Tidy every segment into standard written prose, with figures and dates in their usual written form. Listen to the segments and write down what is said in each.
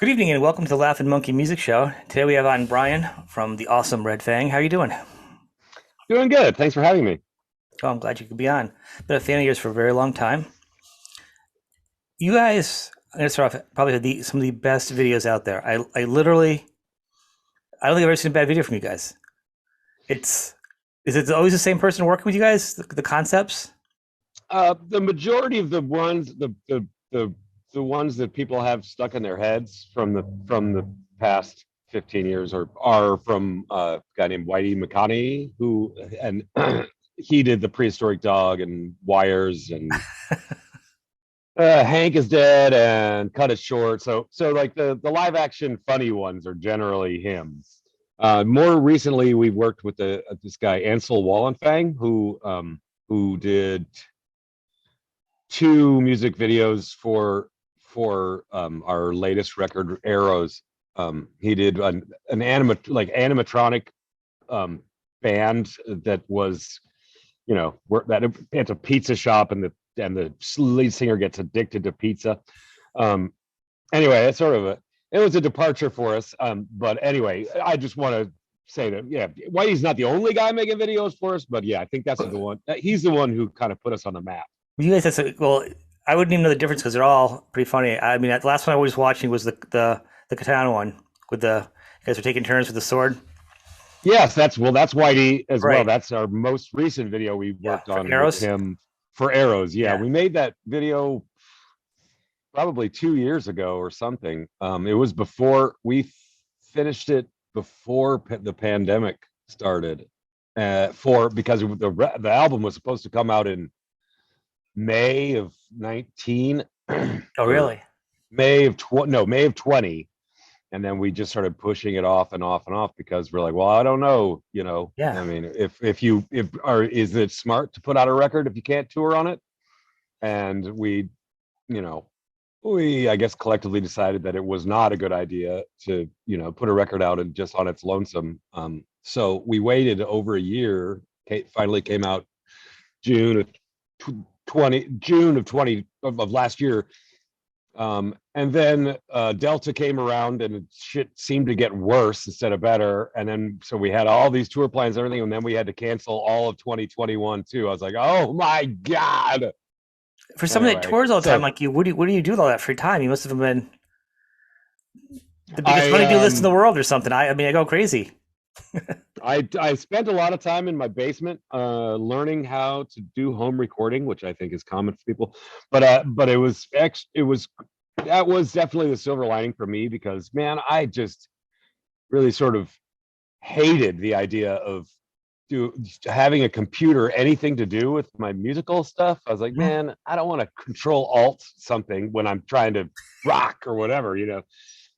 Good evening and welcome to the Laughing Monkey Music Show. Today we have on Brian from the awesome Red Fang. How are you doing? Doing good. Thanks for having me. Oh, I'm glad you could be on. Been a fan of yours for a very long time. You guys, I'm gonna start off probably some of the best videos out there. I literally, I don't think I've ever seen a bad video from you guys. It's, is it always the same person working with you guys? The concepts? The majority of the ones that people have stuck in their heads from the past 15 years are from a guy named Whitey McConaughey, who and he did the prehistoric dog and wires and Hank is dead and cut it short. So like the live action funny ones are generally him. More recently, we worked with this guy Ansel Wallenfang, who did two music videos for our latest record, Arrows. He did animatronic um, band that was, that it's a pizza shop, and the lead singer gets addicted to pizza. Um, anyway, it's sort of it was a departure for us. But anyway, I just want to say that, yeah, Whitey's not the only guy making videos for us, but yeah, I think that's the one. He's the one who kind of put us on the map. You guys, well, I wouldn't even know the difference because they're all pretty funny. I mean, the last one I was watching was the katana one with you guys are taking turns with the sword. Yes, that's Whitey as well. Right. That's our most recent video we Yeah. worked For on with arrows. him for Arrows. Yeah, Yeah. we made that video probably 2 years ago or something. It was before we finished it before the pandemic started. Because the album was supposed to come out in May of 19 Oh, or really? May of 20, and then we just started pushing it off and off and off because we're like, well, I don't know, Yeah. I mean, is it smart to put out a record if you can't tour on it? And you know we, I guess, collectively decided that it was not a good idea to put a record out and just on its lonesome. So we waited over a year. Finally came out June of 20 of last year. And then Delta came around and shit seemed to get worse instead of better. And then so we had all these tour plans and everything, and then we had to cancel all of 2021 too. I was like, oh my God. For someone that Anyway, tours all the time so like you, what do you do with all that free time? You must have been the biggest I honeydew list in the um world or something. I mean, I go crazy. I spent a lot of time in my basement learning how to do home recording, which I think is common for people. But it was that was definitely the silver lining for me, because man, I just really sort of hated the idea of do having a computer anything to do with my musical stuff. I was like, Mhm. man, I don't want to control alt something when I'm trying to rock or whatever.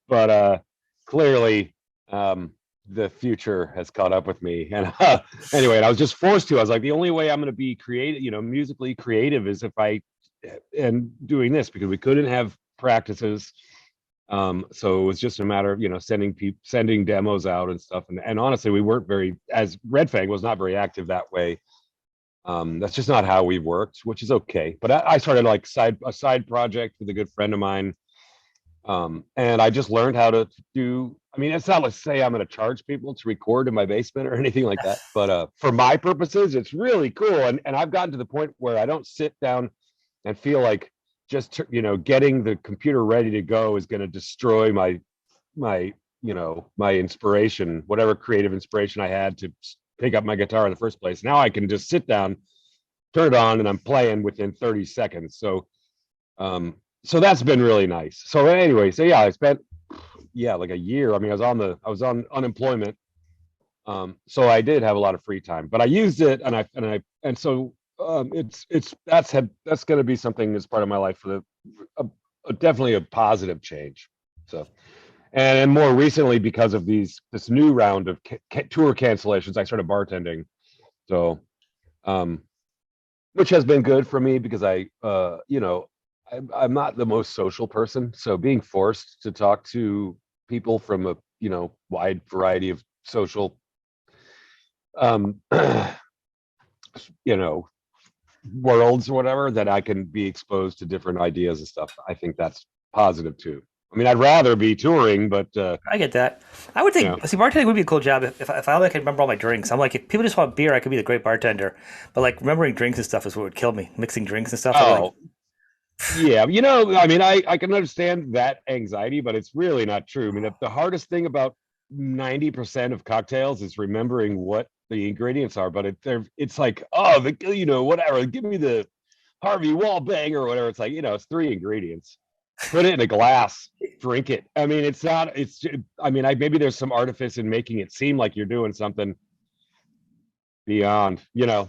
But clearly, the future has caught up with me. And anyway, and I was just forced to. I was like, the only way I'm going to be creative, musically creative, is if I and doing this, because we couldn't have practices. So it was just a matter of sending demos out and stuff. And honestly, we weren't very, as Red Fang was not very active that way. That's just not how we worked, which is okay. But I started like a side project with a good friend of mine, and I just learned how to do. I mean, it's not, let's say, I'm going to charge people to record in my basement or anything like that. But for my purposes, it's really cool. And I've gotten to the point where I don't sit down and feel like just getting the computer ready to go is going to destroy my my inspiration, whatever creative inspiration I had to pick up my guitar in the first place. Now I can just sit down, turn it on, and I'm playing within 30 seconds. Um, so that's been really nice. So anyway, so yeah, I spent, yeah, like a year. I mean, I was on unemployment. So I did have a lot of free time, but I used it, and so that's going to be something that's part of my life for definitely a positive change. So, and more recently, because of this new round of tour cancellations, I started bartending. So, um, which has been good for me, because I'm not the most social person, so being forced to talk to people from a wide variety of social um you know worlds or whatever, that I can be exposed to different ideas and stuff. I think that's positive too. I mean, I'd rather be touring, but I get that. I would you know, think, see, bartending would be a cool job if I could remember all my drinks. I'm like, if people just want beer, I could be the great bartender. But like remembering drinks and stuff is what would kill me. Mixing drinks and stuff. I'd be like, oh yeah, I mean, I can understand that anxiety, but it's really not true. I mean, the hardest thing about 90% of cocktails is remembering what the ingredients are. But it's like, oh, whatever. Give me the Harvey Wall bang or whatever. It's like, it's three ingredients. Put it in a glass, drink it. I mean, it's not. I mean, maybe there's some artifice in making it seem like you're doing something beyond.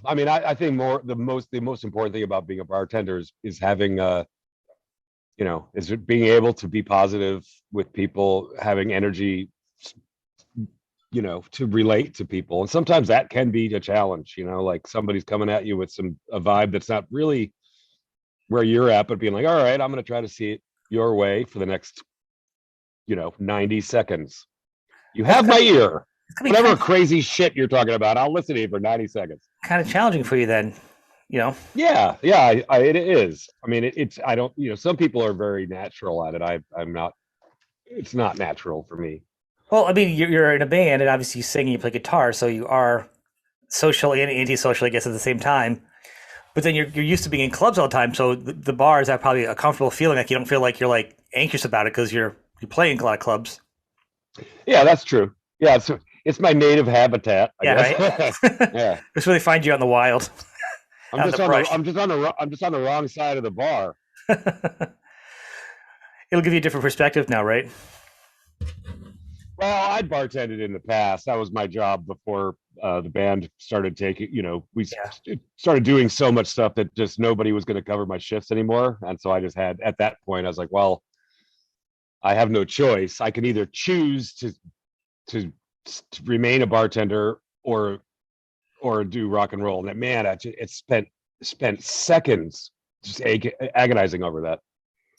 I mean, I think the most important thing about being a bartender is having is being able to be positive with people, having energy, to relate to people. And sometimes that can be a challenge, like somebody's coming at you with a vibe that's not really where you're at, but being like, all right, I'm going to try to see it your way for the next, 90 seconds. You that's have my ear. it's gonna be Whatever crazy shit you're talking about, I'll listen to you for 90 seconds. kind of challenging for you then, you know. Yeah, it is. I mean, I don't, some people are very natural at it. I'm not, it's not natural for me. Well, I mean, you're in a band, and obviously you sing and you play guitar, so you are social and antisocial, I guess, at the same time. But then you're used to being in clubs all the time, so the bars have probably a comfortable feeling. Like you don't feel like you're like anxious about it because you're playing a lot of clubs. Yeah, that's true. Yeah, it's my native habitat, I Yeah, guess. right. Yeah. Just really find you out in the wild, I'm out in just the on the brush. I'm just on the wrong side of the bar. It'll give you a different perspective now, right? Well, I'd bartended in the past. That was my job before the band started taking. We Yeah. started doing so much stuff that just nobody was going to cover my shifts anymore, and so I just had at that point I was like, well, I have no choice. I can either choose to, to remain a bartender or do rock and roll. And that man, it spent seconds just agonizing over that.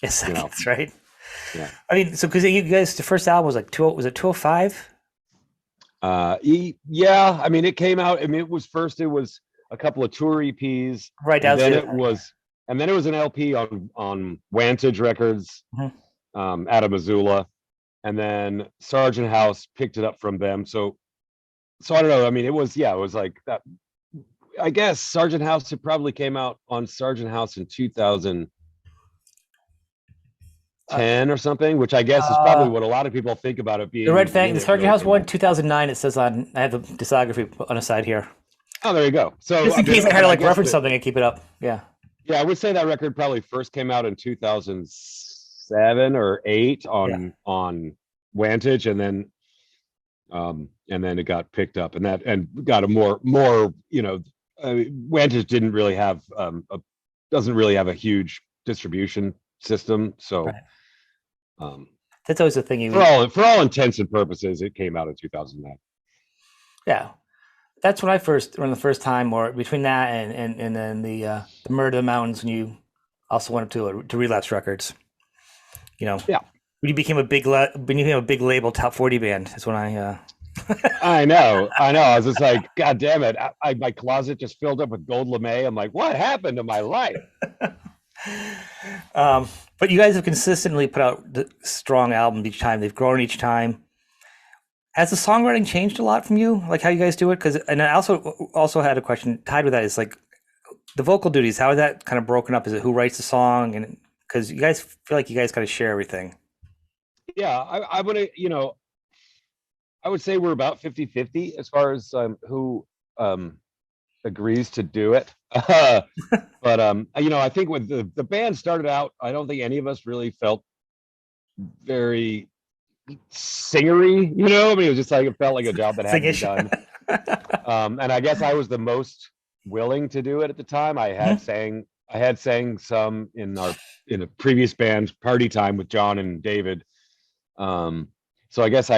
Yes, You know, that's right. yeah. I mean, so because you guys, the first album was like was it 205? Yeah. I mean, it came out. I mean, it was a couple of tour EPs, Right, that and was then the it was an LP on Wantage Records, Mhm. out of Missoula, and then Sergeant House picked it up from them. So I don't know. I mean, it was like that. I guess Sergeant House, it probably came out on Sergeant House in 2010 uh, or something, which I guess is probably uh, what a lot of people think about it the being Red Fang, when the it Sergeant really House came one, out. 2009. It says on. I have the discography on the side here, Oh, there you go. So just I in mean, case I had but to I like guess reference something and keep it up. Yeah. yeah, I would say that record probably first came out in 2007 or 8 Yeah. on Wantage, and then it got picked up and got a more Wantage didn't really have doesn't really have a huge distribution system, so Right. um, That's always the thing. for all intents and purposes, it came out in 2009. Yeah. That's when I first, when the first time, or between that and then the Murder of the Mountains, when you also went up to Relapse Records. You know, Yeah, when you became when you became a big label top 40 band. That's when I. I know. I was just like, God damn it! My closet just filled up with gold lame. I'm like, what happened to my life? But you guys have consistently put out strong albums each time. They've grown each time. Has the songwriting changed a lot from you, like how you guys do it? Because, and I also had a question tied with that. Is like the vocal duties. How is that kind of broken up? Is it who writes the song? And because you guys feel like you guys kind of share everything. Yeah, I would, I would say we're about 50-50 as far as who um, agrees to do it. But I think when the band started out, I don't think any of us really felt very singery. I mean, it was just like it felt like a job that had to be Singish. done. And I guess I was the most willing to do it at the time. I had sang some in a previous band, Party Time, with John and David. So I guess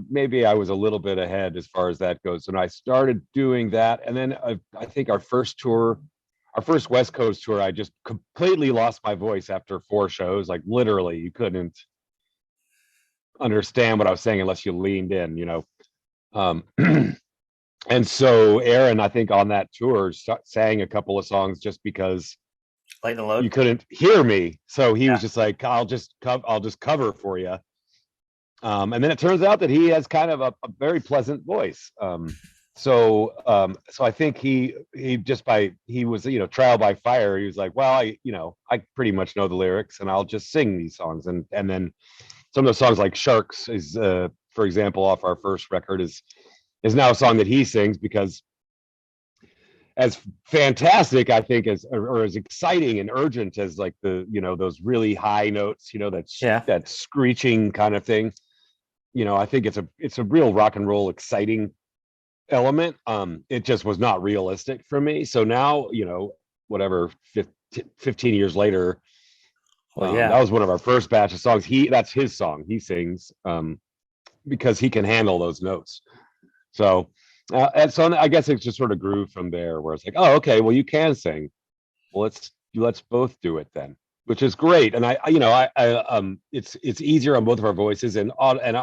maybe I was a little bit ahead as far as that goes. And I started doing that, and then I think our first West Coast tour, I just completely lost my voice after 4 shows. Like literally, you couldn't understand what I was saying unless you leaned in. Um, and so Aaron, I think on that tour, sang a couple of songs just because Lighten the load. you couldn't hear me. So he was Yeah. just like, I'll just cover for you. And then it turns out that he has kind of a very pleasant voice. So I think he just by he was trial by fire. He was like, well, I pretty much know the lyrics, and I'll just sing these songs. And then some of the songs like Sharks is, for example, off our first record is now a song that he sings because as fantastic I think as or as exciting and urgent as like the those really high notes, Yeah. that screeching kind of thing. I think it's a real rock and roll exciting element. It just was not realistic for me. So now, whatever 15 years later, Well, yeah. that was one of our first batch of songs. That's his song. He sings because he can handle those notes. And so I guess it just sort of grew from there, where it's like, oh, okay, well, you can sing. Well, let's both do it then, which is great. And it's easier on both of our voices, and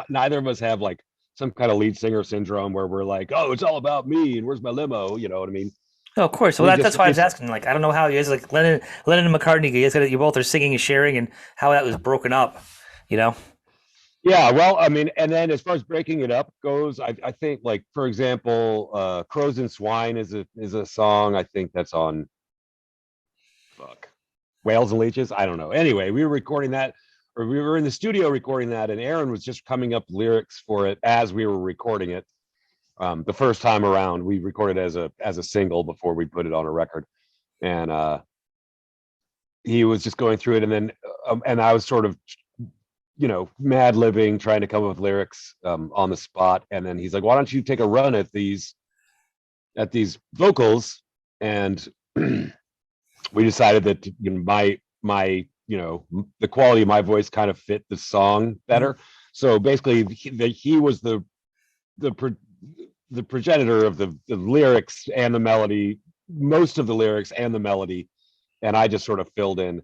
neither of us have like some kind of lead singer syndrome where we're like, oh, it's all about me and where's my limo, you know what I mean? No, of course. Well, We that's just why I was it's asking. Like, I don't know how you guys like Lennon and McCartney. You both are singing and sharing, and how that was broken up. You know? Yeah, well, I mean, and then as far as breaking it up goes, I think like for example, Crows and Swine is a song I think that's on fuck Whales and Leeches. I don't know. Anyway, we were recording that, or we were in the studio recording that, and Aaron was just coming up lyrics for it as we were recording it. The first time around, we recorded as a single before we put it on a record, and he was just going through it, and then and I was sort of mad libbing, trying to come up with lyrics on the spot, and then he's like, "Why don't you take a run at these vocals?" And we decided that the quality of my voice kind of fit the song Mhm. better. So basically, he was the the progenitor of the lyrics and the melody, most of the lyrics and the melody, and I just sort of filled in.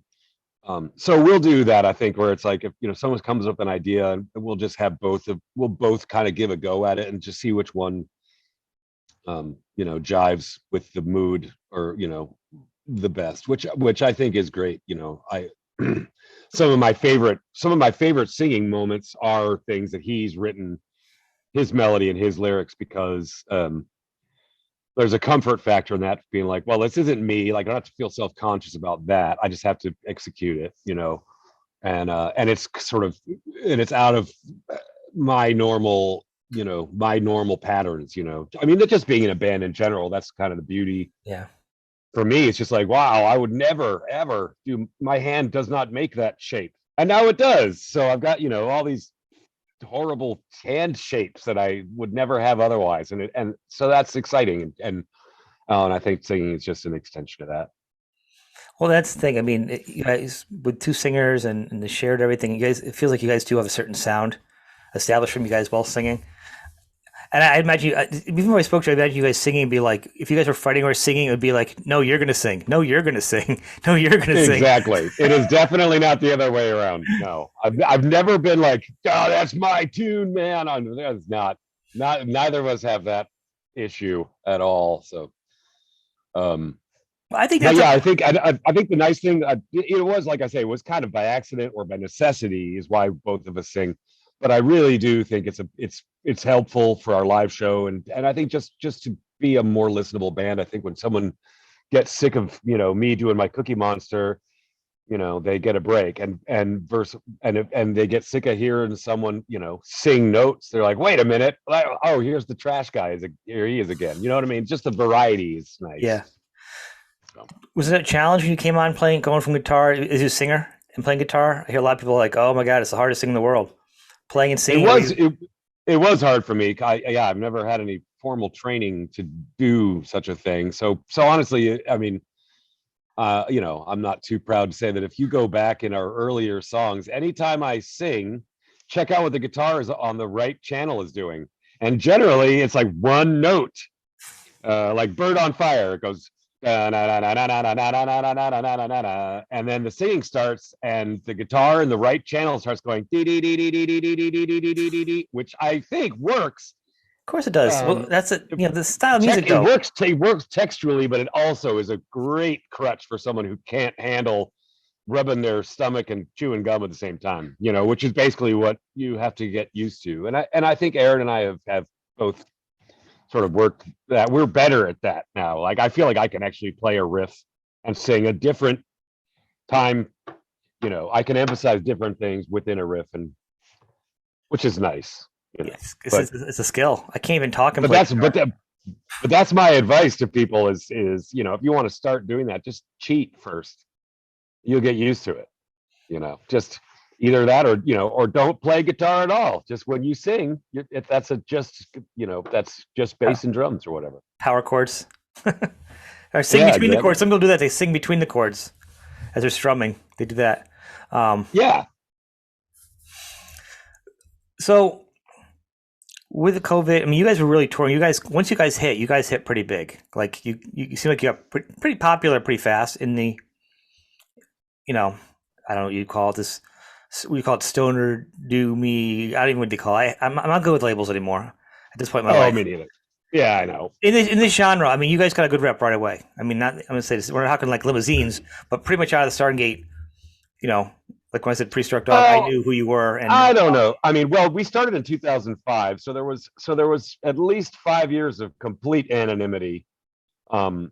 So we'll do that, I think, where it's like if someone comes up with an idea, we'll just have we'll both kind of give a go at it and just see which one jives with the mood, or the best, which I think is great. I some of my favorite singing moments are things that he's written his melody and his lyrics, because there's a comfort factor in that, being like, well, this isn't me, like I don't have to feel self-conscious about that, I just have to execute it, and it's sort of, and it's out of my normal my normal patterns. I mean, just being in a band in general, that's kind of the beauty Yeah. for me. It's just like, wow, I would never ever do, my hand does not make that shape, and now it does. So I've got all these horrible hand shapes that I would never have otherwise, and so that's exciting, and I think singing is just an extension of that. Well, that's the thing. I mean, you guys with two singers and the shared everything. You guys, it feels like you guys do have a certain sound established from you guys while singing. And I imagine even when I spoke to you, I imagine you guys singing and be like, if you guys were fighting or singing, it would be like, no, you're gonna sing. No, you're gonna sing. No, you're gonna sing. Exactly. It is definitely not the other way around. No, I've never been like, oh, that's my tune, man. That's not neither of us have that issue at all. So, um, I think but that's yeah, a I think the nice thing, it was, like I say, it was kind of by accident or by necessity is why both of us sing. But I really do think it's helpful for our live show, and I think just to be a more listenable band. I think when someone gets sick of me doing my Cookie Monster, they get a break, and they get sick of hearing someone sing notes. They're like, wait a minute, oh, here's the trash guy, here he is again. You know what I mean? Just the variety is yeah. nice. So. Was it a challenge when you came on playing, going from guitar as a singer and playing guitar? I hear a lot of people like, oh my god, it's the hardest thing in the world, playing and It singing. was it was hard for me. Yeah, I've never had any formal training to do such a thing. So honestly, I mean, I'm not too proud to say that if you go back in our earlier songs, anytime I sing, check out what the guitar is on the right channel is doing. And generally it's like one note, like Bird on Fire. It goes, and then the singing starts, and the guitar in the right channel starts going, which I think works. Of course it does. Well, Um, that's it. You know, the style of music, it though. works. It works textually, but it also is a great crutch for someone who can't handle rubbing their stomach and chewing gum at the same time. You know, which is basically what you have to get used to. And I think Aaron and I have both sort of worked that we're better at that now. Like I feel like I can actually play a riff and sing a different time. You know, I can emphasize different things within a riff, and which is nice. You know, Yes, but it's a skill. I can't even talk and but play that's guitar. but that's my advice to people is you know if you want to start doing that, just cheat first. You'll get used to it. You know, just either that or you know or don't play guitar at all. Just when you sing, if that's a just you know that's just bass and drums or whatever. Power chords. Or sing Yeah, between the exactly. chords. Some people do that. They sing between the chords as they're strumming. They do that. Um, Yeah. so with the COVID, I mean, you guys were really touring. You guys, once you guys hit pretty big. Like you seem like you got pretty popular pretty fast in the, you know, I don't know what you call it, this, we call it stoner, do me. I don't even know what they call it. I'm not good with labels anymore at this point in my Oh, life. me neither. Yeah, I know. In this genre, I mean, you guys got a good rep right away. I mean, not I'm gonna say this, we're not talking like limousines, but pretty much out of the starting gate, you know, like when I said pre-struck dog, I Well, knew who you were, and I don't know. I mean, well, we started in 2005, so there was at least 5 years of complete anonymity. Um,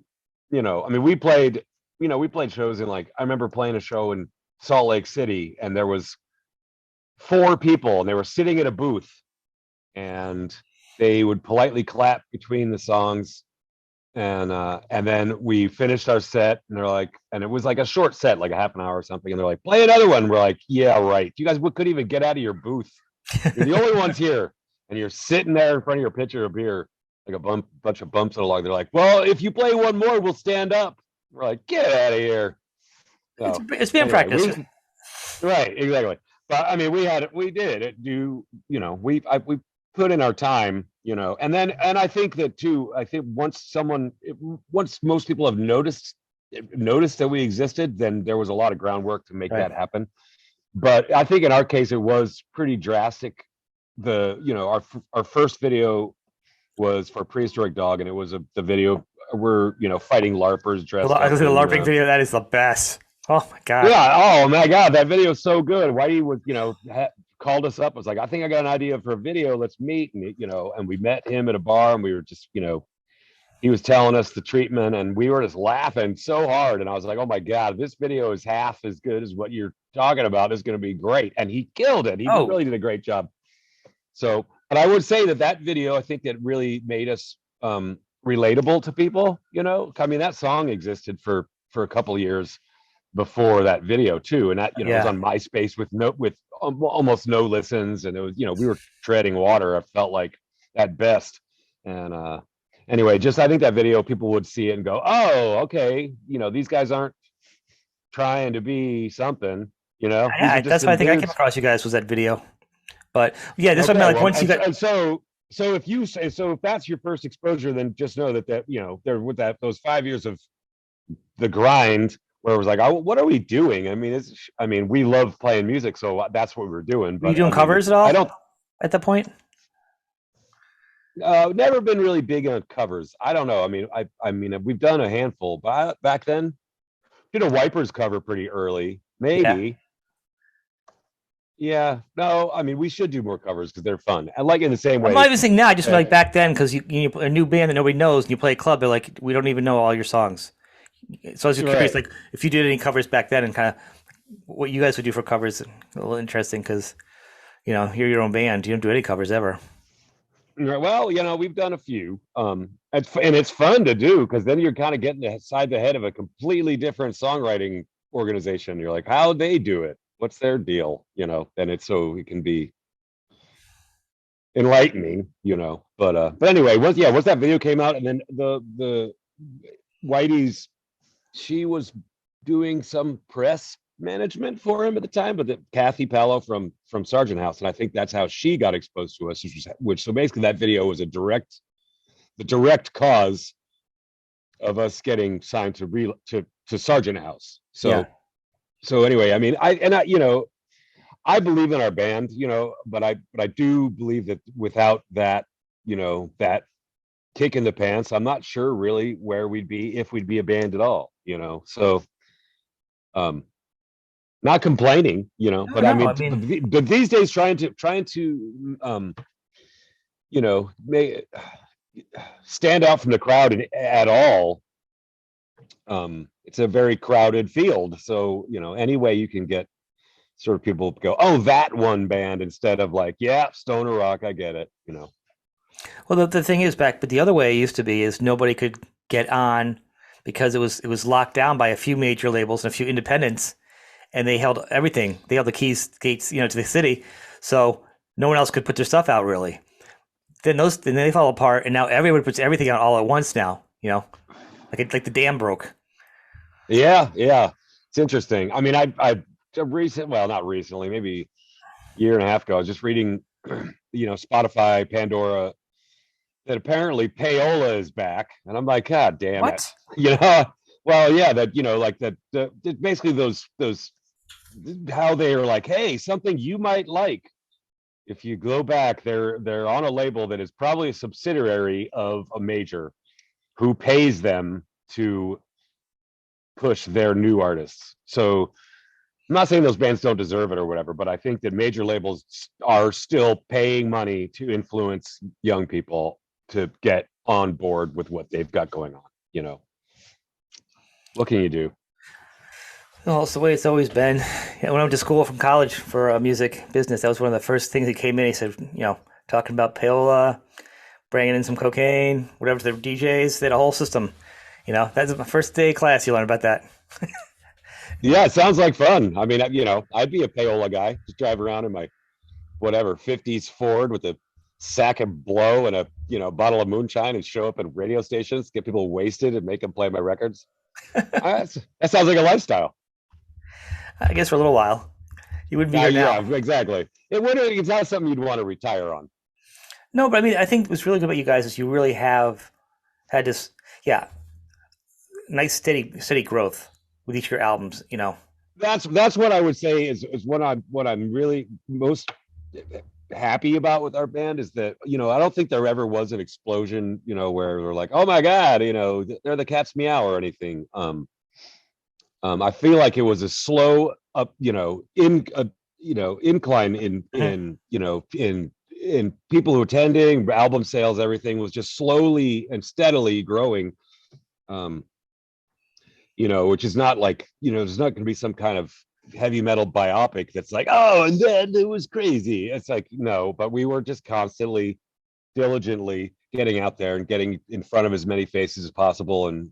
you know, I mean, we played shows in like I remember playing a show in Salt Lake City, and there was four people, and they were sitting at a booth, and they would politely clap between the songs, and then we finished our set, and they're like, and it was like a short set, like a half an hour or something, and they're like, play another one. We're like, yeah, right. You guys couldn't even get out of your booth. You're the only ones here, and you're sitting there in front of your pitcher of beer, like a bunch of bumps along. They're like, well, if you play one more, we'll stand up. We're like, get out of here. So it's band anyway, practice. we right exactly. But I mean, we did it. Do you know we put in our time, you know, and I think that too. I think once most people have noticed that we existed, then there was a lot of groundwork to make Right. that happen. But I think in our case, it was pretty drastic. Our first video was for Prehistoric Dog, and it was the video we're fighting larpers dressed I up was in the in LARPing video. That is the best. Oh my god. yeah. Oh my God, that video is so good. Whitey was, called us up. Was like, I think I got an idea for a video. Let's meet. And and we met him at a bar, and we were just, he was telling us the treatment, and we were just laughing so hard. And I was like, oh my God, this video is half as good as what you're talking about. Is going to be great. And he killed it. He Oh, really did a great job. So, but I would say that video, I think that really made us relatable to people. I mean, that song existed for a couple of years before that video too, and that it was yeah. on MySpace with almost no listens, and it was we were treading water. I felt like at best, and anyway, just I think that video people would see it and go, oh, okay, these guys aren't trying to be something. These are Yeah, just that's why some I think I came dudes. across you guys was that video. But yeah, this one Okay, like well, once you got so if that's your first exposure, then just know that there with those 5 years of the grind where it was like, oh, what are we doing? I mean, we love playing music, so that's what we're doing. were you But doing I mean, covers at I all don't, at that point? never been really big on covers. I don't know. I mean, we've done a handful, but back then, did a Wipers cover pretty early, Yeah. maybe. Yeah, no, I mean, we should do more covers because they're fun. And like in the same I'm not way, even saying now. I just mean uh, like back then because you a new band that nobody knows and you play a club. They're like, we don't even know all your songs. So I was just curious, right. like if you did any covers back then and kind of what you guys would do for covers. A little interesting because you're your own band. You don't do any covers ever. Right. Well, we've done a few. And it's fun to do because then you're kind of getting inside the head of a completely different songwriting organization. You're like, how they do it? What's their deal? And it's so it can be enlightening. But anyway, once that video came out, and then the Whitey's, she was doing some press management for him at the time, but Kathy Pallo from Sargent House, and I think that's how she got exposed to us. Which so basically that video was the direct cause of us getting signed to Sargent House. Yeah. So anyway, I mean, I believe in our band, but I do believe that without that that kick in the pants, I'm not sure really where we'd be if we'd be a band at all, So um not complaining, No, but I no. mean, I mean, but these days trying to make stand out from the crowd at all. It's a very crowded field, so any way you can get sort of people go, oh, that one band, instead of like, yeah, stoner rock, I get it. well, the thing is, but the other way it used to be is nobody could get on because it was locked down by a few major labels and a few independents, and they held everything. They held the keys gates, to the city, so no one else could put their stuff out really. Then they fall apart, and now everyone puts everything out all at once now. Like the dam broke. Yeah, it's interesting. I mean, well, not recently, maybe a year and a half ago, I was just reading, Spotify, Pandora, that apparently payola is back, and I'm like, God damn it, What? you know. Well, yeah, that like that, basically those how they are like, hey, something you might like. If you go back, they're on a label that is probably a subsidiary of a major who pays them to push their new artists. So I'm not saying those bands don't deserve it or whatever, but I think that major labels are still paying money to influence young people to get on board with what they've got going on. What can you do? Well, it's the way it's always been. When I went to school from college for music business, that was one of the first things that came in. He said, talking about payola, bringing in some cocaine, whatever to the DJs. They had a whole system. That's my first day of class. You learn about that. Yeah, it sounds like fun. I mean, I'd be a payola guy. Just drive around in my whatever '50s Ford with a sack of blow and a bottle of moonshine and show up at radio stations, get people wasted, and make them play my records. That sounds like a lifestyle. I guess for a little while. You wouldn't be here Yeah, now. exactly. It's not something you'd want to retire on. No, but I mean, I think what's really good about you guys is you really have had this, yeah, nice steady growth with each of your albums. That's what I would say is what I'm really most happy about with our band is that I don't think there ever was an explosion where we're like, oh my god, they're the cat's meow or anything. I feel like it was a slow up, incline Mhm. in people who attending, album sales, everything was just slowly and steadily growing. Um, which is not like, there's not going to be some kind of heavy metal biopic that's like, oh, and then it was crazy. It's like, no, but we were just constantly, diligently getting out there and getting in front of as many faces as possible. And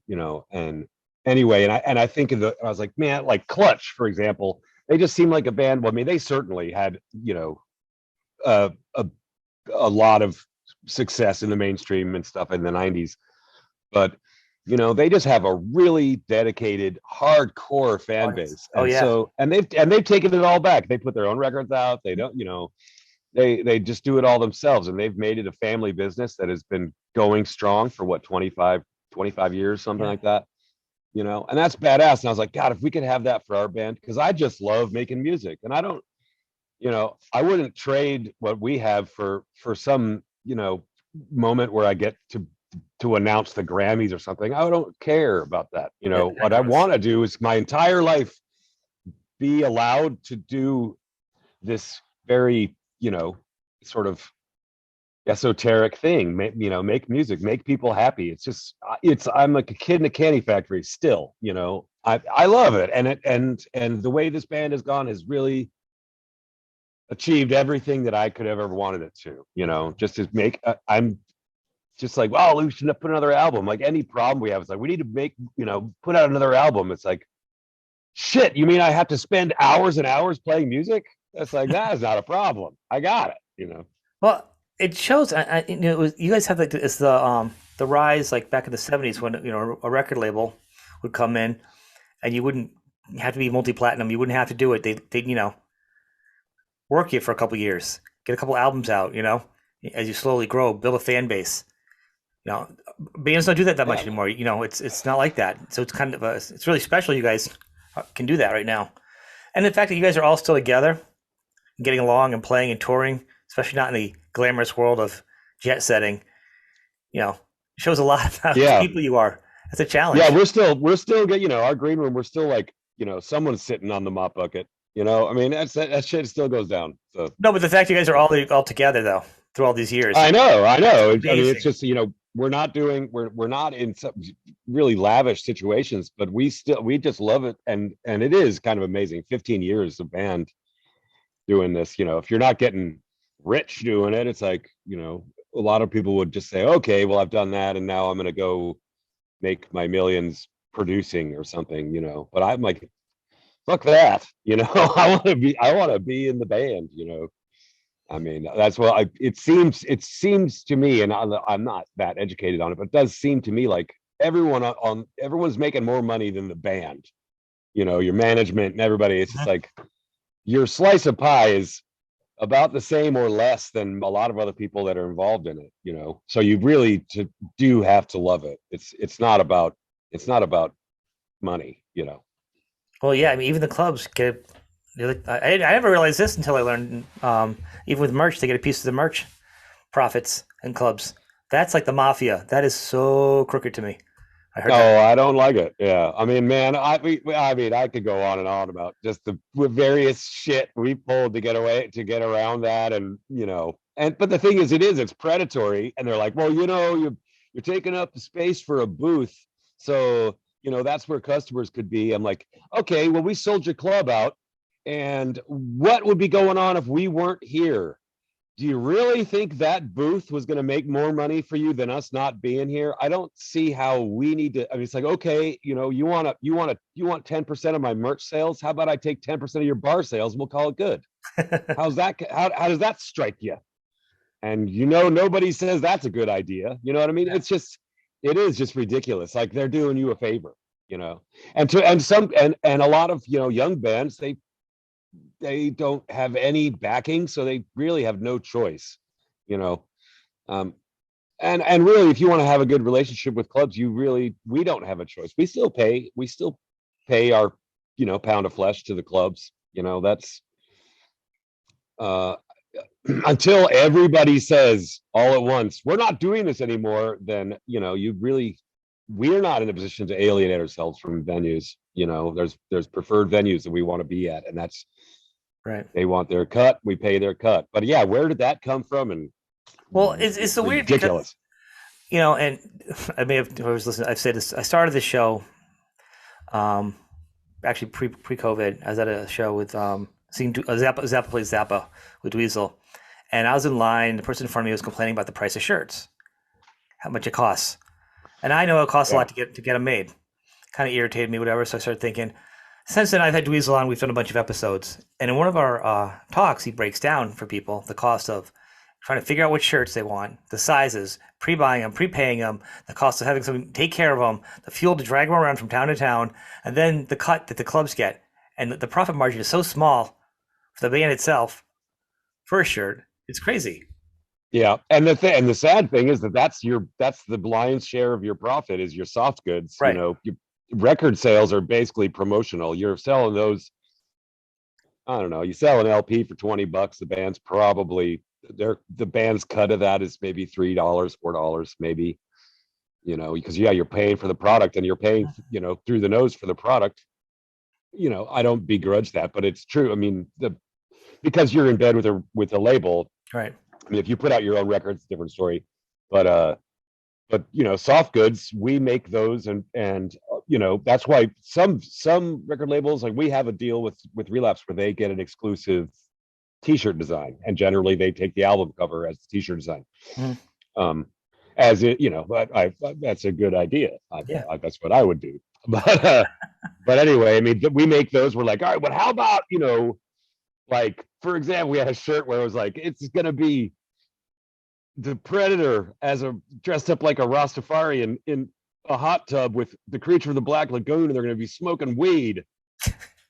anyway, and I think I was like, man, like Clutch, for example, they just seemed like a band. Well, I mean, they certainly had, uh, a, a lot of success in the mainstream and stuff in the 90s, but they just have a really dedicated hardcore fan Audience. base, Oh and yeah. so they've taken it all back. They put their own records out. They don't, they just do it all themselves, and they've made it a family business that has been going strong for what, 25 years, something Yeah. like that. And that's badass. And I was like, God, if we could have that for our band, because I just love making music, and I don't, I wouldn't trade what we have for some, moment where I get to announce the Grammys or something. I don't care about that. Yeah, What I gross. want to do is my entire life be allowed to do this very, sort of esoteric thing. Make music, make people happy. It's just, I'm like a kid in a candy factory still. I love it, and the way this band has gone has really achieved everything that I could have ever wanted it to. Just to make. I'm just like, wow, we should put another album. Like any problem we have, it's like we need to make, put out another album. It's like, shit, you mean I have to spend hours and hours playing music? That's like, that is not a problem. I got it. Well, it shows. You guys have like it's the rise like back in the '70s when a record label would come in and you wouldn't have to be multi-platinum. You wouldn't have to do it. They work you for a couple years, get a couple albums out. As you slowly grow, build a fan base. You know, bands don't do that much Yeah. anymore. It's not like that. So it's kind of it's really special. You guys can do that right now, and the fact that you guys are all still together, getting along and playing and touring, especially not in the glamorous world of jet setting, you know, shows a lot about the Yeah. people you are. It's a Yeah, challenge. we're still get, our green room, we're still like, someone's sitting on the mop bucket. I mean, that shit still goes down. So No, but the fact you guys are all together though through all these years, I know. I mean, it's amazing. just, we're not in some really lavish situations, but we just love it, and it is kind of amazing. 15 years of band doing this. If you're not getting rich doing it, it's like, a lot of people would just say, okay, well, I've done that, and now I'm gonna go make my millions producing or something. But I'm like, fuck that. I want to be in the band. I mean, that's what it seems to me, and I'm not that educated on it, but it does seem to me like everyone's making more money than the band. Your management and everybody. It's just Mhm. like your slice of pie is about the same or less than a lot of other people that are involved in it. So you really do have to love it. It's not about money. Well, yeah, I mean, even the clubs get. I never realized this until I learned. Even with merch, they get a piece of the merch profits in clubs. That's like the mafia. That is so crooked to me. I heard that. Oh, I don't like it. Yeah, I mean, man, I mean, I could go on and on about just the with various shit we pulled to get around that, and but the thing is, it's predatory, and they're like, well, you're taking up the space for a booth, so that's where customers could be. I'm like, okay, well, we sold your club out, and what would be going on if we weren't here? Do you really think that booth was going to make more money for you than us not being here? I don't see how we need to. I mean, it's like, okay, you want 10% of my merch sales? How about I take 10% of your bar sales and we'll call it good? How's that? How does that strike you? And nobody says that's a good idea. You know what I mean? It is just ridiculous. Like they're doing you a favor, and a lot of young bands, they don't have any backing, so they really have no choice, you know. Um, and really, if you want to have a good relationship with clubs, we don't have a choice. We still pay our pound of flesh to the clubs. That's uh, until everybody says all at once, we're not doing this anymore. Then we're not in a position to alienate ourselves from venues. There's preferred venues that we want to be at, and that's Right. they want their cut, we pay their cut. But yeah, where did that come from? And Well, it's so weird because ridiculous. and I may have I was listening. I've said this. I started the show, um, actually pre COVID. I was at a show with seeing Zappa plays Zappa with Dweezil, and I was in line. The person in front of me was complaining about the price of shirts, how much it costs, and I know it costs a Yeah. lot to get them made. Kind of irritated me, whatever. So I started thinking. Since then, I've had Dweezil on. We've done a bunch of episodes, and in one of our talks, he breaks down for people the cost of trying to figure out what shirts they want, the sizes, pre-buying them, prepaying them, the cost of having someone take care of them, the fuel to drag them around from town to town, and then the cut that the clubs get. And the profit margin is so small for the band itself for a shirt. It's crazy. Yeah, and the sad thing is that's the lion's share of your profit is your soft goods. Right. Record sales are basically promotional. You're selling those. I don't know. You sell an LP for $20. The band's cut of that is maybe $3, $4, maybe. Because yeah, you're paying for the product, and you're paying through the nose for the product. I don't begrudge that, but it's true. I mean, because you're in bed with a label. Right. I mean, if you put out your own records, different story. But soft goods, we make those, and that's why some record labels, like we have a deal with Relapse where they get an exclusive T-shirt design, and generally they take the album cover as the T-shirt design. Mhm. Um, as it, that's a good idea. Yeah. That's what I would do. But anyway, I mean, we make those. We're like, all right, but how about like for example, we had a shirt where it was like it's gonna be the Predator as a dressed up like a Rastafari in a hot tub with the creature of the Black Lagoon, and they're going to be smoking weed.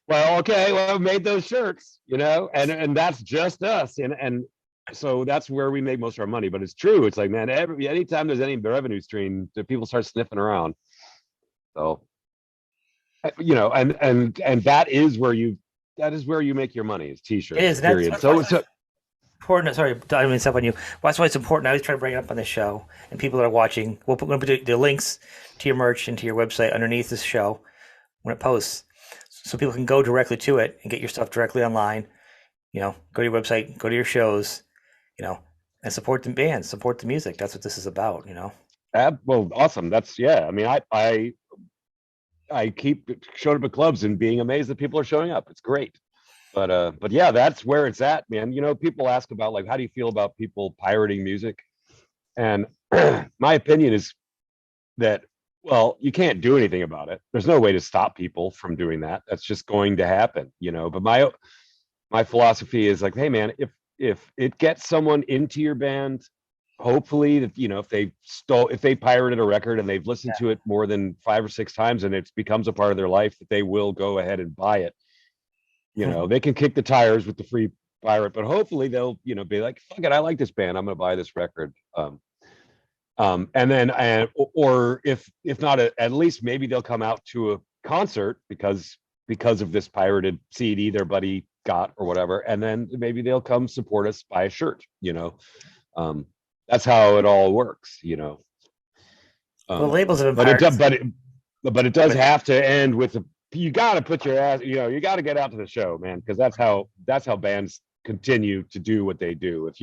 Well, okay, well, I've made those shirts, and that's just us, and so that's where we make most of our money. But it's true. It's like, man, anytime there's any revenue stream, the people start sniffing around. So, and that is where you make your money is It t-shirts. is. And Period. that's why So important. Sorry, I didn't mean to step on you. Well, that's why it's important. I always try to bring it up on the show, and people that are watching, we'll put the links to your merch and to your website underneath this show when it posts, so people can go directly to it and get your stuff directly online. Go to your website, go to your shows, you know, and support the bands, support the music. That's what this is about. Well, awesome. That's yeah. I mean, I keep showing up at clubs and being amazed that people are showing up. It's great. But yeah, that's where it's at, man. People ask about like how do you feel about people pirating music? And my opinion is that well, you can't do anything about it. There's no way to stop people from doing that. That's just going to happen. But my philosophy is like, hey man, if it gets someone into your band, hopefully that if they pirated a record and they've listened to it more than 5 or 6 times and it becomes a part of their life, that they will go ahead and buy it. They can kick the tires with the free pirate, but hopefully they'll be like, fuck it, I like this band, I'm gonna buy this record. Or if not, at least maybe they'll come out to a concert because of this pirated CD their buddy got or whatever, and then maybe they'll come support us, buy a shirt. That's how it all works. Well, the labels have been But it pirates. does, but it does have to end with you got to put your ass, you got to get out to the show, man, because that's how bands continue to do what they do. If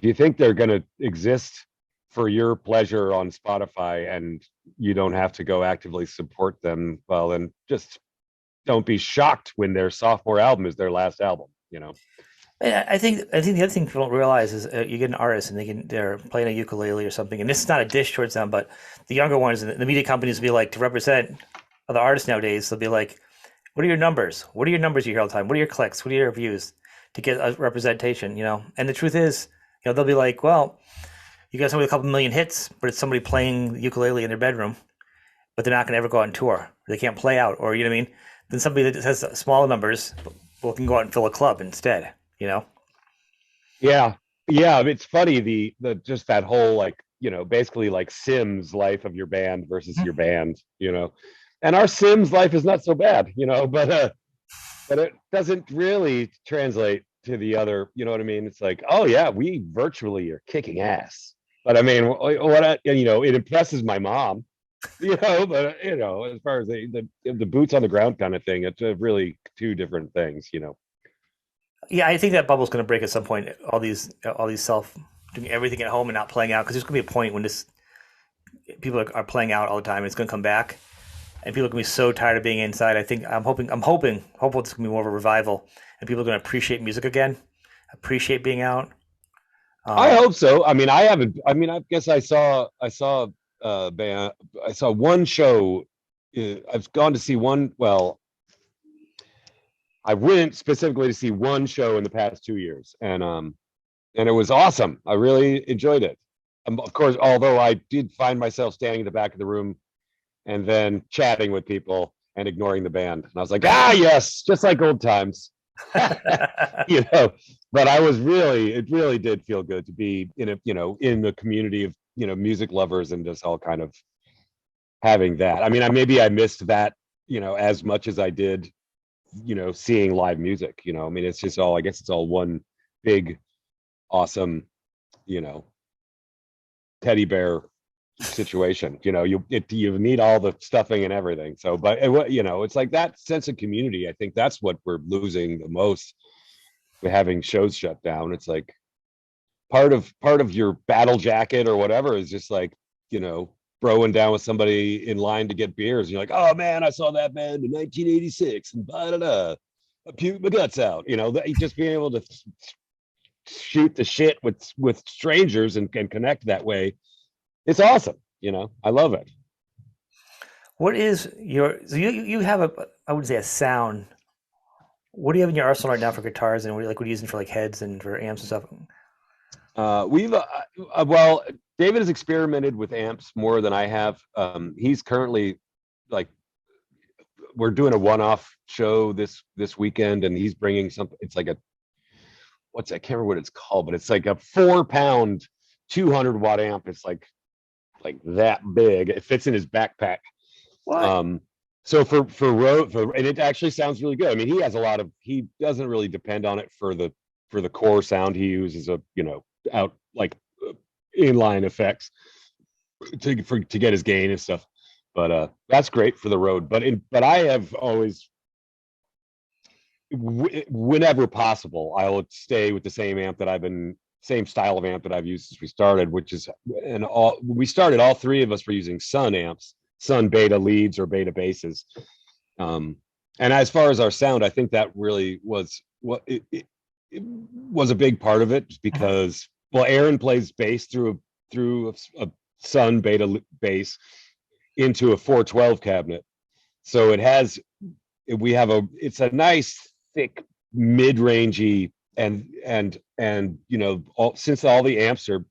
you think they're going to exist for your pleasure on Spotify and you don't have to go actively support them, well, then just don't be shocked when their sophomore album is their last album. I think the other thing people don't realize is you get an artist and they're playing a ukulele or something, and this is not a dish towards them, but the younger ones and the media companies will be like, to represent other artists nowadays, they'll be like, what are your numbers? What are your numbers you hear all the time? What are your clicks? What are your views? To get a representation. And the truth is, they'll be like, well, you got somebody with a couple million hits, but it's somebody playing the ukulele in their bedroom, but they're not going to ever go out on tour. They can't play out, or you know what I mean. Then somebody that has smaller numbers, can go out and fill a club instead. Yeah, yeah. It's funny the just that whole like basically like Sims life of your band versus your band. And our Sims life is not so bad. But it doesn't really translate to the other. You know what I mean? It's like, oh yeah, we virtually are kicking ass. But I mean, it impresses my mom. But as far as the boots on the ground kind of thing, it's really two different things. Yeah, I think that bubble's going to break at some point. All these self doing everything at home and not playing out, because there's going to be a point when this people are playing out all the time. It's going to come back, and people are going to be so tired of being inside. I think I'm hoping this is going to be more of a revival, and people are going to appreciate music again, appreciate being out. I Um, hope so. I mean, I haven't. I mean, I guess I saw band. I saw one show. I've gone to see one. Well, I went specifically to see one show in the past 2 years, and it was awesome. I really enjoyed it. Of course, although I did find myself standing in the back of the room and then chatting with people and ignoring the band, and I was like, yes, just like old times. you know but it really did feel good to be in the community of music lovers and just all kind of having that. I mean, maybe I missed that as much as I did seeing live music. I mean, it's just all, I guess it's all one big awesome you know teddy bear situation. You need all the stuffing and everything. So but it's like that sense of community. I think that's what we're losing the most with having shows shut down. It's like part of your battle jacket or whatever is just like throwing down with somebody in line to get beers. And you're like, oh man, I saw that band in 1986 and blah, blah, blah. I puked my guts out. Just being able to shoot the shit with strangers and connect that way. It's awesome. I love it. what is your so you have I would say a sound. What do you have in your arsenal right now for guitars, and what are you using for like heads and for amps and stuff? We've well, David has experimented with amps more than I have. He's currently like, we're doing a one-off show this weekend, and he's bringing something. It's like I can't remember what it's called, but it's like a 4-pound 200-watt amp. It's like that big. It fits in his backpack. What? Um, so for road, and it actually sounds really good. I mean, he doesn't really depend on it for the for the core sound. He uses a, you know, out like inline effects to get his gain and stuff. But that's great for the road. But I have always, whenever possible, I will stay with the same amp that I've been, same style of amp that I've used since we started, which is, and all when we started, all three of us were using Sun amps, Sun beta leads or beta basses. Um, and as far as our sound, I think that really was what it was a big part of it, Mhm. because well, Aaron plays bass through a Sun beta bass into a 412 cabinet, so it has, we have a, it's a nice thick mid-rangey, and you know, since all the amps are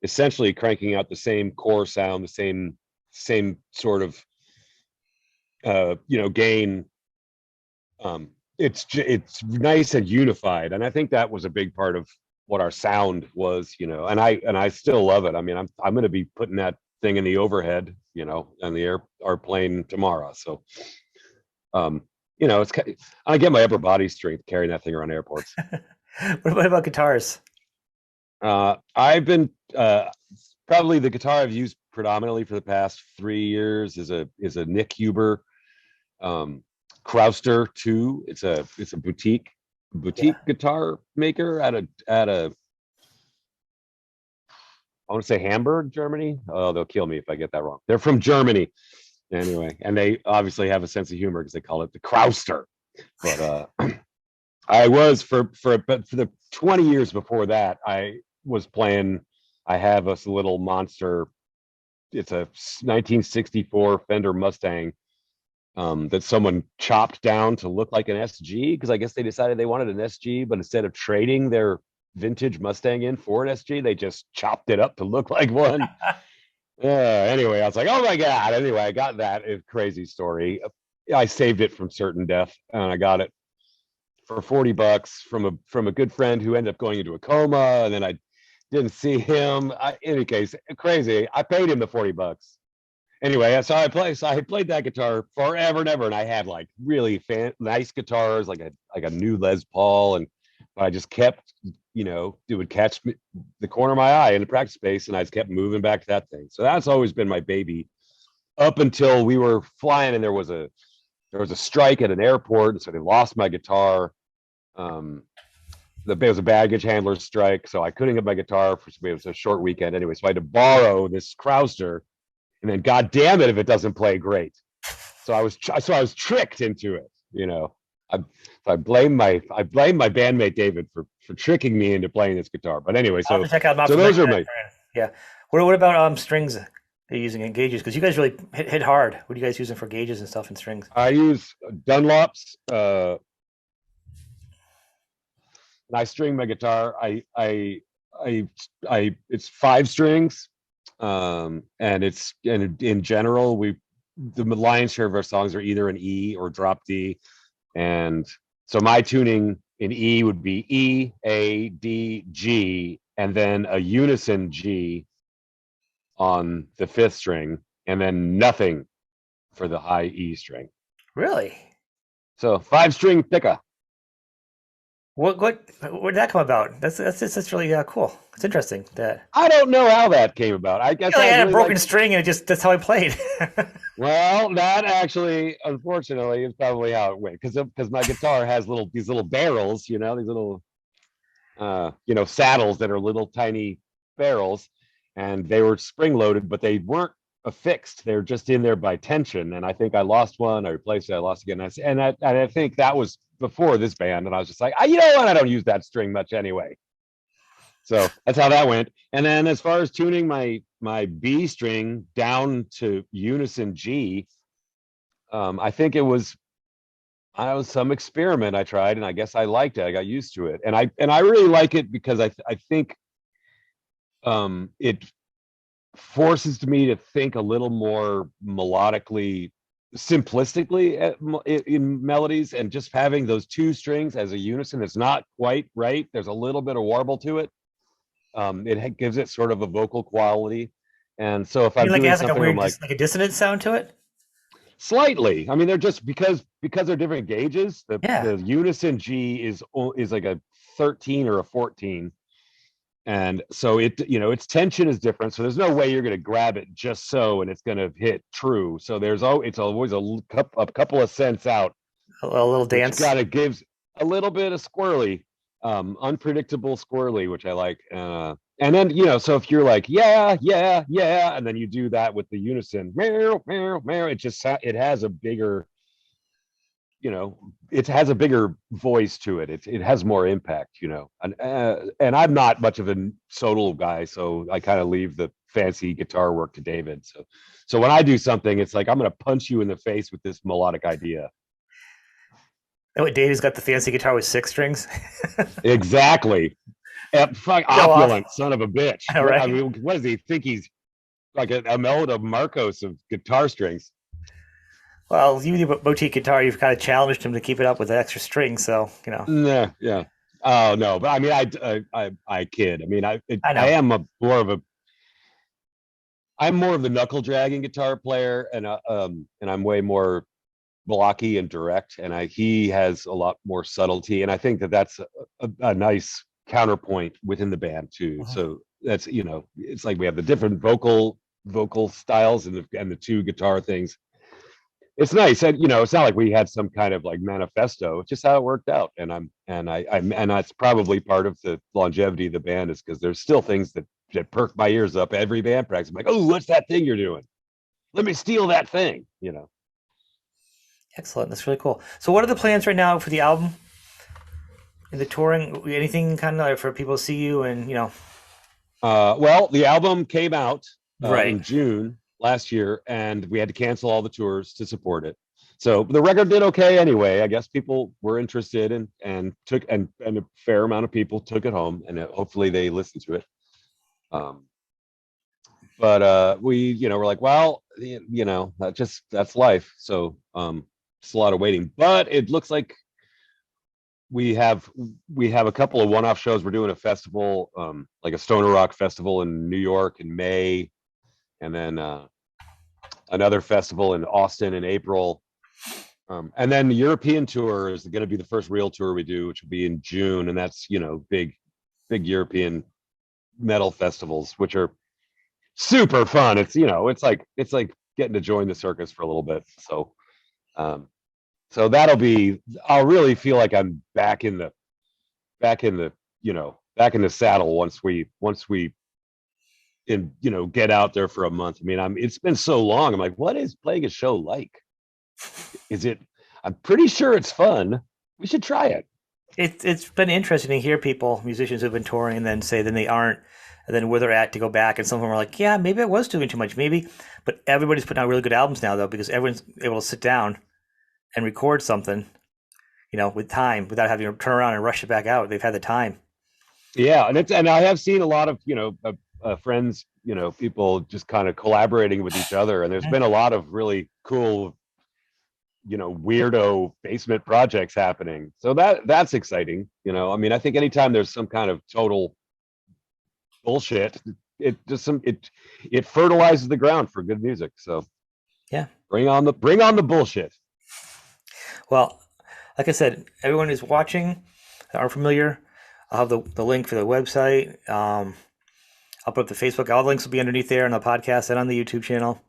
essentially cranking out the same core sound, the same sort of you know, gain, um it's nice and unified, and I think that was a big part of what our sound was, you know, and I still love it. I mean, I'm going to be putting that thing in the overhead, you know, on the airplane tomorrow, so um you know, I get my upper body strength carrying that thing around airports. What about guitars? I've been probably the guitar I've used predominantly for the past 3 years is a Nick Huber um, Crowster 2. It's a Yeah. boutique guitar maker at a, I want to say Hamburg, Germany. Oh, they'll kill me if I get that wrong. They're from Germany anyway, and they obviously have a sense of humor because they call it the Crowster. But I was but for the 20 years before that, I was playing. I have a little monster. It's a 1964 Fender Mustang that someone chopped down to look like an SG, because I guess they decided they wanted an SG, but instead of trading their vintage Mustang in for an SG, they just chopped it up to look like one. Anyway, I was like, oh my god. Anyway, I got that. It's a crazy story. I saved it from certain death, and I got it for $40 from a good friend who ended up going into a coma, and then I didn't see him. In any case, crazy. I paid him the $40. Anyway, so I played that guitar forever and ever, and I had like really nice guitars, like a new Les Paul, and I just kept, you know, it would catch me, the corner of my eye in the practice space, and I just kept moving back to that thing. So that's always been my baby up until we were flying, and there was a strike at an airport, and so they lost my guitar. Um, there was a baggage handler strike, so I couldn't get my guitar for, it was a short weekend anyway. So I had to borrow this Crowster, and then god damn it if it doesn't play great. So I was tricked into it, you know. I, I blame my bandmate David for tricking me into playing this guitar. But anyway, I'll have to so check out so Mafia. those are my, Yeah. What about strings? You're using in gauges because you guys really hit hard. What are you guys using for gauges and stuff and strings? I use Dunlops. And I string my guitar. I it's 5 strings, and in general, the lion's share of our songs are either an E or drop D, and so my tuning in E would be E, A, D, G, and then a unison G on the 5th string, and then nothing for the high E string. Really? So 5 string picka. Where did that come about? That's really cool. It's interesting that I don't know how that came about. I guess I I had a really broken like. string and that's how I played. Well, that actually, unfortunately, is probably how it went, because my guitar has these little barrels, you know, these little you know, saddles that are little tiny barrels, and they were spring loaded, but they weren't affixed. They were just in there by tension. And I think I lost one. I replaced it. I lost again. And I think that was before this band. And I was just like, you know what? I don't use that string much anyway. So that's how that went. And then as far as tuning my B string down to unison G, I think it was, I was some experiment I tried, and I guess I liked it. I got used to it, and I really like it because I think it forces me to think a little more melodically, simplistically in melodies, and just having those 2 strings as a unison is not quite right. There's a little bit of warble to it. It gives it sort of a vocal quality, and so if You I'm mean like it doing has like a something, I'm weird, like, like a dissonant sound to it? Slightly. I mean, they're just because they're different gauges. The Yeah. the unison G is like a 13 or a 14, and so its tension is different. So there's no way you're going to grab it just so and it's going to hit true. So it's always a couple of cents out, A little which dance. kind of gives a little bit of squirrely, unpredictable squirrely, which I like. And then so if you're like yeah yeah yeah, and then you do that with the unison, meow, meow, meow, it has a bigger it has a bigger voice to it. It has more impact, and I'm not much of a solo guy, so I kind of leave the fancy guitar work to David. So when I do something, it's like I'm going to punch you in the face with this melodic idea. Oh, Dave's got the fancy guitar with 6 strings. Exactly. Fuck, Show off. opulent son of a bitch. All I right. mean, what does he think he's like a Melda Marcos of guitar strings? Well, you with your boutique guitar, you've kind of challenged him to keep it up with the extra strings. So, Nah, yeah. Oh no, but I mean, I kid. I mean, I I know. am I'm more of the knuckle dragging guitar player, and I'm way more blocky and direct, and he has a lot more subtlety, and I think that's a nice counterpoint within the band too. Mhm. So that's it's like we have the different vocal styles and the two guitar things. It's nice, and it's not like we had some kind of like manifesto. It's just how it worked out, and that's probably part of the longevity of the band, is because there's still things that perk my ears up every band practice. I'm like, oh, what's that thing you're doing? Let me steal that thing. Excellent. That's really cool. So, what are the plans right now for the album and the touring? Anything kind of like for people to see you and, Well, the album came out right. in June last year, and we had to cancel all the tours to support it. So the record did okay anyway. I guess people were interested, and a fair amount of people took it home, and hopefully they listened to it. Um, but we're like, well, that's life. So it's a lot of waiting. But it looks like we have a couple of one-off shows. We're doing a festival, like a stoner rock festival in New York in May, and then another festival in Austin in April. And then the European tour is going to be the first real tour we do, which will be in June, and that's big European metal festivals, which are super fun. It's like getting to join the circus for a little bit. Um, so I'll really feel like I'm back in the back in the saddle once we get out there for a month. I mean, it's been so long. I'm like, what is playing a show like? Is it? I'm pretty sure it's fun. We should try it. It's been interesting to hear people, musicians who've been touring, and then say then they aren't, and then where they're at to go back. And some of them are like, yeah, maybe I was doing too much, maybe. But everybody's putting out really good albums now, though, because everyone's able to sit down and record something, with time without having to turn around and rush it back out. They've had the time. Yeah, and I have seen a lot of friends, people just kind of collaborating with each other, and there's Mhm. been a lot of really cool, weirdo basement projects happening. So that's exciting. I mean, I think anytime there's some kind of total bullshit, it fertilizes the ground for good music. So Yeah. bring on the bullshit. Well, like I said, everyone who's watching that aren't familiar, I'll have the link for the website. I'll put up the Facebook. All the links will be underneath there on the podcast and on the YouTube channel.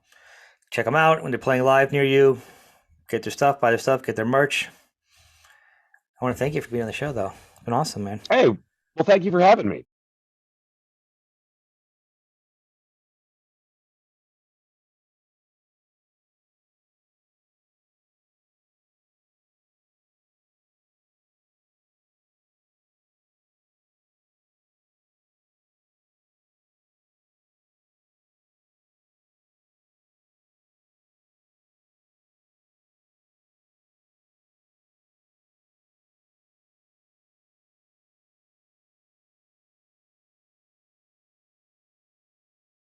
Check them out when they're playing live near you. Get their stuff, buy their stuff, get their merch. I want to thank you for being on the show, though. It's been awesome, man. Hey, well, thank you for having me.